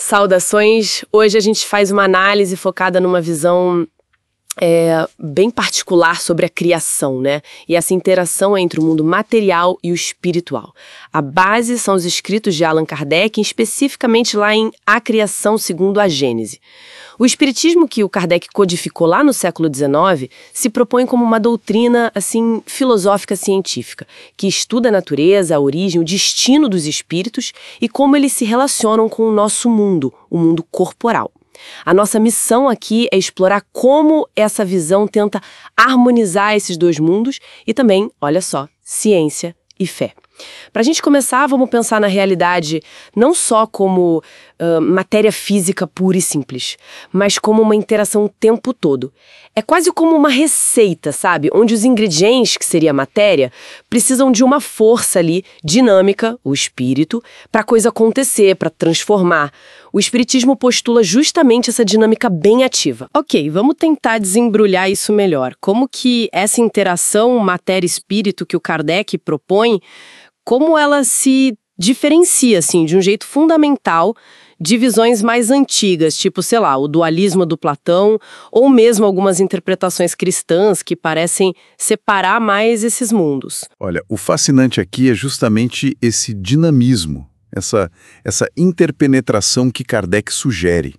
Saudações! Hoje a gente faz uma análise focada numa visão bem particular sobre a criação, né? E essa interação entre o mundo material e o espiritual. A base são os escritos de Allan Kardec, especificamente lá em A Criação segundo a Gênese. O espiritismo que o Kardec codificou lá no século XIX se propõe como uma doutrina, assim, filosófica científica, que estuda a natureza, a origem, o destino dos espíritos e como eles se relacionam com o nosso mundo, o mundo corporal. A nossa missão aqui é explorar como essa visão tenta harmonizar esses dois mundos e também, olha só, ciência e fé. Para a gente começar, vamos pensar na realidade não só como matéria física pura e simples, mas como uma interação o tempo todo. É quase como uma receita, sabe? Onde os ingredientes, que seria a matéria, precisam de uma força ali, dinâmica, o espírito, para a coisa acontecer, para transformar. O espiritismo postula justamente essa dinâmica bem ativa. Ok, vamos tentar desembrulhar isso melhor. Como que essa interação matéria-espírito que o Kardec propõe, como ela se diferencia, assim, de um jeito fundamental de visões mais antigas, tipo, sei lá, o dualismo do Platão, ou mesmo algumas interpretações cristãs que parecem separar mais esses mundos. Olha, o fascinante aqui é justamente esse dinamismo, essa interpenetração que Kardec sugere.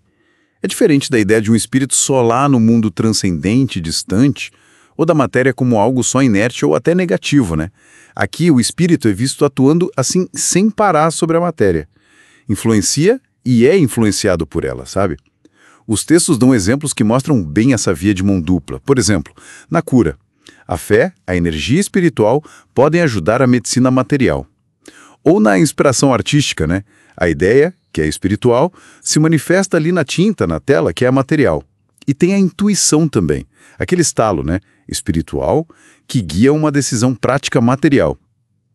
É diferente da ideia de um espírito só lá no mundo transcendente, distante, ou da matéria como algo só inerte ou até negativo, né? Aqui o espírito é visto atuando assim sem parar sobre a matéria. Influencia e é influenciado por ela, sabe? Os textos dão exemplos que mostram bem essa via de mão dupla. Por exemplo, na cura, a fé, a energia espiritual podem ajudar a medicina material. Ou na inspiração artística, né? A ideia, que é espiritual, se manifesta ali na tinta, na tela, que é a material. E tem a intuição também, aquele estalo, né? Espiritual, que guia uma decisão prática material.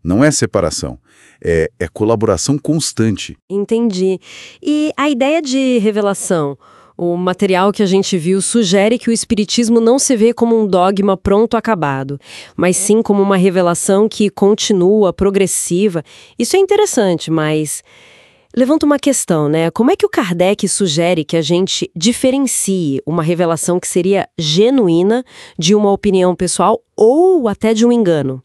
Não é separação, é colaboração constante. Entendi. E a ideia de revelação, o material que a gente viu sugere que o espiritismo não se vê como um dogma pronto acabado, mas sim como uma revelação que continua, progressiva. Isso é interessante, mas levanta uma questão, né? Como é que o Kardec sugere que a gente diferencie uma revelação que seria genuína de uma opinião pessoal ou até de um engano?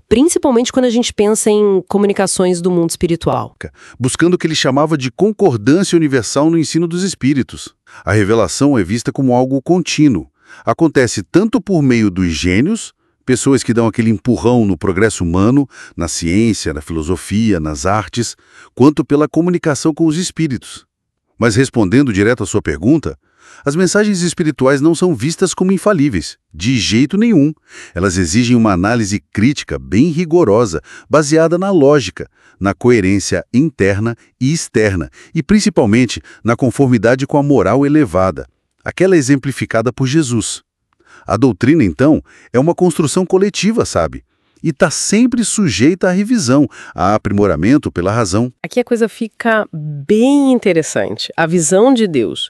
Principalmente quando a gente pensa em comunicações do mundo espiritual. Buscando o que ele chamava de concordância universal no ensino dos espíritos. A revelação é vista como algo contínuo. Acontece tanto por meio dos gênios, pessoas que dão aquele empurrão no progresso humano, na ciência, na filosofia, nas artes, quanto pela comunicação com os espíritos. Mas respondendo direto à sua pergunta, as mensagens espirituais não são vistas como infalíveis, de jeito nenhum. Elas exigem uma análise crítica bem rigorosa, baseada na lógica, na coerência interna e externa, e principalmente na conformidade com a moral elevada, aquela exemplificada por Jesus. A doutrina, então, é uma construção coletiva, sabe? E está sempre sujeita à revisão, a aprimoramento pela razão. Aqui a coisa fica bem interessante. A visão de Deus.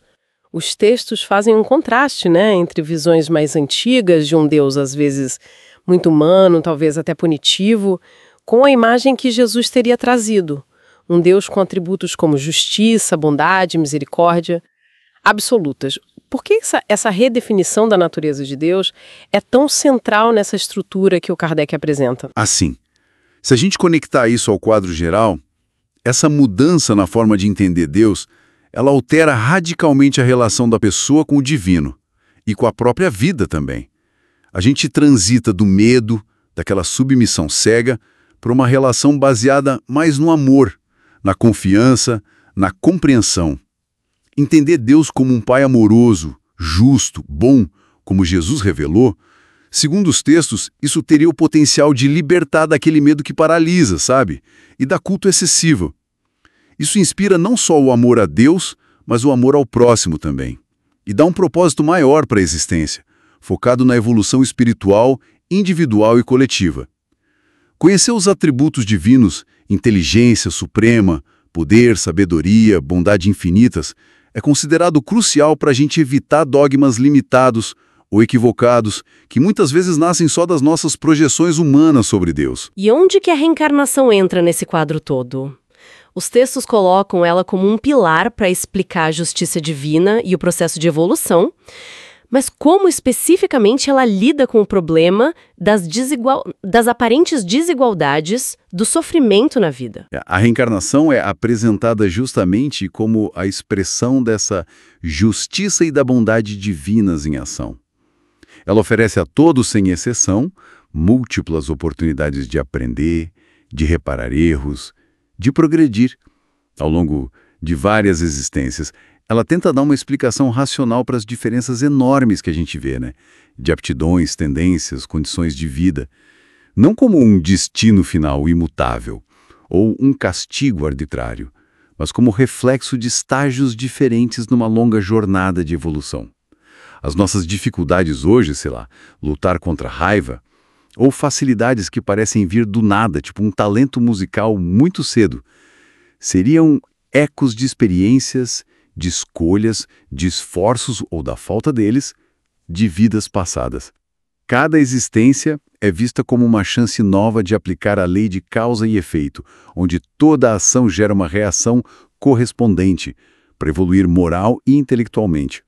Os textos fazem um contraste, né, entre visões mais antigas de um Deus, às vezes, muito humano, talvez até punitivo, com a imagem que Jesus teria trazido. Um Deus com atributos como justiça, bondade, misericórdia, absolutas. Por que essa redefinição da natureza de Deus é tão central nessa estrutura que o Kardec apresenta? Assim, se a gente conectar isso ao quadro geral, essa mudança na forma de entender Deus, ela altera radicalmente a relação da pessoa com o divino e com a própria vida também. A gente transita do medo, daquela submissão cega, para uma relação baseada mais no amor, na confiança, na compreensão. Entender Deus como um pai amoroso, justo, bom, como Jesus revelou, segundo os textos, isso teria o potencial de libertar daquele medo que paralisa, sabe? E da culto excessivo. Isso inspira não só o amor a Deus, mas o amor ao próximo também. E dá um propósito maior para a existência, focado na evolução espiritual, individual e coletiva. Conhecer os atributos divinos, inteligência suprema, poder, sabedoria, bondade infinitas, é considerado crucial para a gente evitar dogmas limitados ou equivocados, que muitas vezes nascem só das nossas projeções humanas sobre Deus. E onde que a reencarnação entra nesse quadro todo? Os textos colocam ela como um pilar para explicar a justiça divina e o processo de evolução, mas como especificamente ela lida com o problema das aparentes desigualdades do sofrimento na vida. A reencarnação é apresentada justamente como a expressão dessa justiça e da bondade divinas em ação. Ela oferece a todos, sem exceção, múltiplas oportunidades de aprender, de reparar erros, de progredir. Ao longo de várias existências, ela tenta dar uma explicação racional para as diferenças enormes que a gente vê, né? De aptidões, tendências, condições de vida. Não como um destino final imutável, ou um castigo arbitrário, mas como reflexo de estágios diferentes numa longa jornada de evolução. As nossas dificuldades hoje, sei lá, lutar contra a raiva, ou facilidades que parecem vir do nada, tipo um talento musical muito cedo, seriam ecos de experiências, de escolhas, de esforços ou da falta deles, de vidas passadas. Cada existência é vista como uma chance nova de aplicar a lei de causa e efeito, onde toda ação gera uma reação correspondente para evoluir moral e intelectualmente,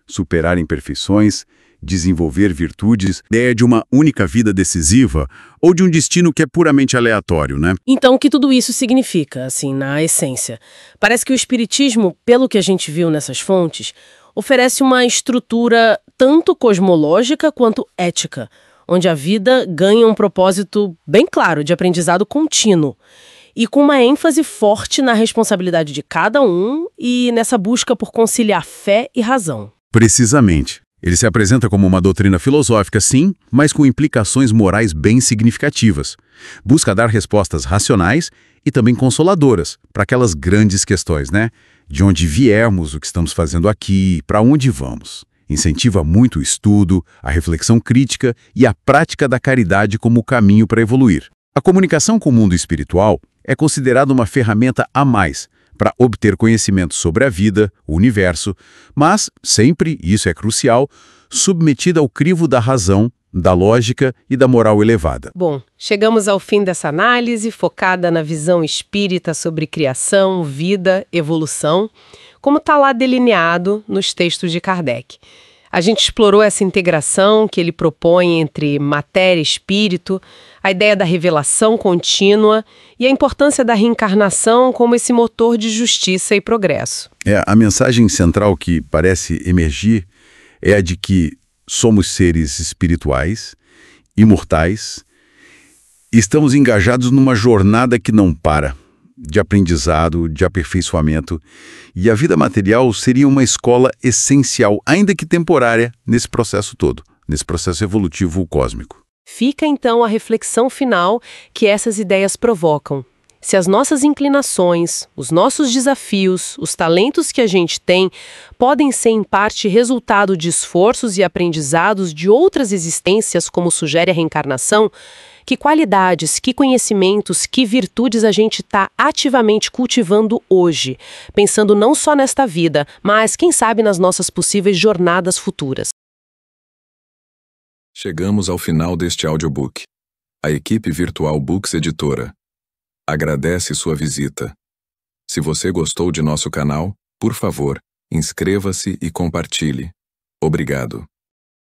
superar imperfeições, desenvolver virtudes, ideia de uma única vida decisiva ou de um destino que é puramente aleatório, né? Então, o que tudo isso significa, assim, na essência? Parece que o Espiritismo, pelo que a gente viu nessas fontes, oferece uma estrutura tanto cosmológica quanto ética, onde a vida ganha um propósito bem claro de aprendizado contínuo e com uma ênfase forte na responsabilidade de cada um e nessa busca por conciliar fé e razão. Precisamente. Ele se apresenta como uma doutrina filosófica, sim, mas com implicações morais bem significativas. Busca dar respostas racionais e também consoladoras para aquelas grandes questões, né? De onde viemos, o que estamos fazendo aqui, para onde vamos. Incentiva muito o estudo, a reflexão crítica e a prática da caridade como caminho para evoluir. A comunicação com o mundo espiritual é considerada uma ferramenta a mais para obter conhecimento sobre a vida, o universo, mas sempre, e isso é crucial, submetida ao crivo da razão, da lógica e da moral elevada. Bom, chegamos ao fim dessa análise focada na visão espírita sobre criação, vida, evolução, como está lá delineado nos textos de Kardec. A gente explorou essa integração que ele propõe entre matéria e espírito, a ideia da revelação contínua e a importância da reencarnação como esse motor de justiça e progresso. A mensagem central que parece emergir é a de que somos seres espirituais, imortais, e estamos engajados numa jornada que não para, de aprendizado, de aperfeiçoamento, e a vida material seria uma escola essencial, ainda que temporária, nesse processo todo, nesse processo evolutivo cósmico. Fica então a reflexão final que essas ideias provocam. Se as nossas inclinações, os nossos desafios, os talentos que a gente tem, podem ser em parte resultado de esforços e aprendizados de outras existências, como sugere a reencarnação, que qualidades, que conhecimentos, que virtudes a gente está ativamente cultivando hoje, pensando não só nesta vida, mas, quem sabe, nas nossas possíveis jornadas futuras. Chegamos ao final deste audiobook. A equipe Virtual Books Editora agradece sua visita. Se você gostou de nosso canal, por favor, inscreva-se e compartilhe. Obrigado.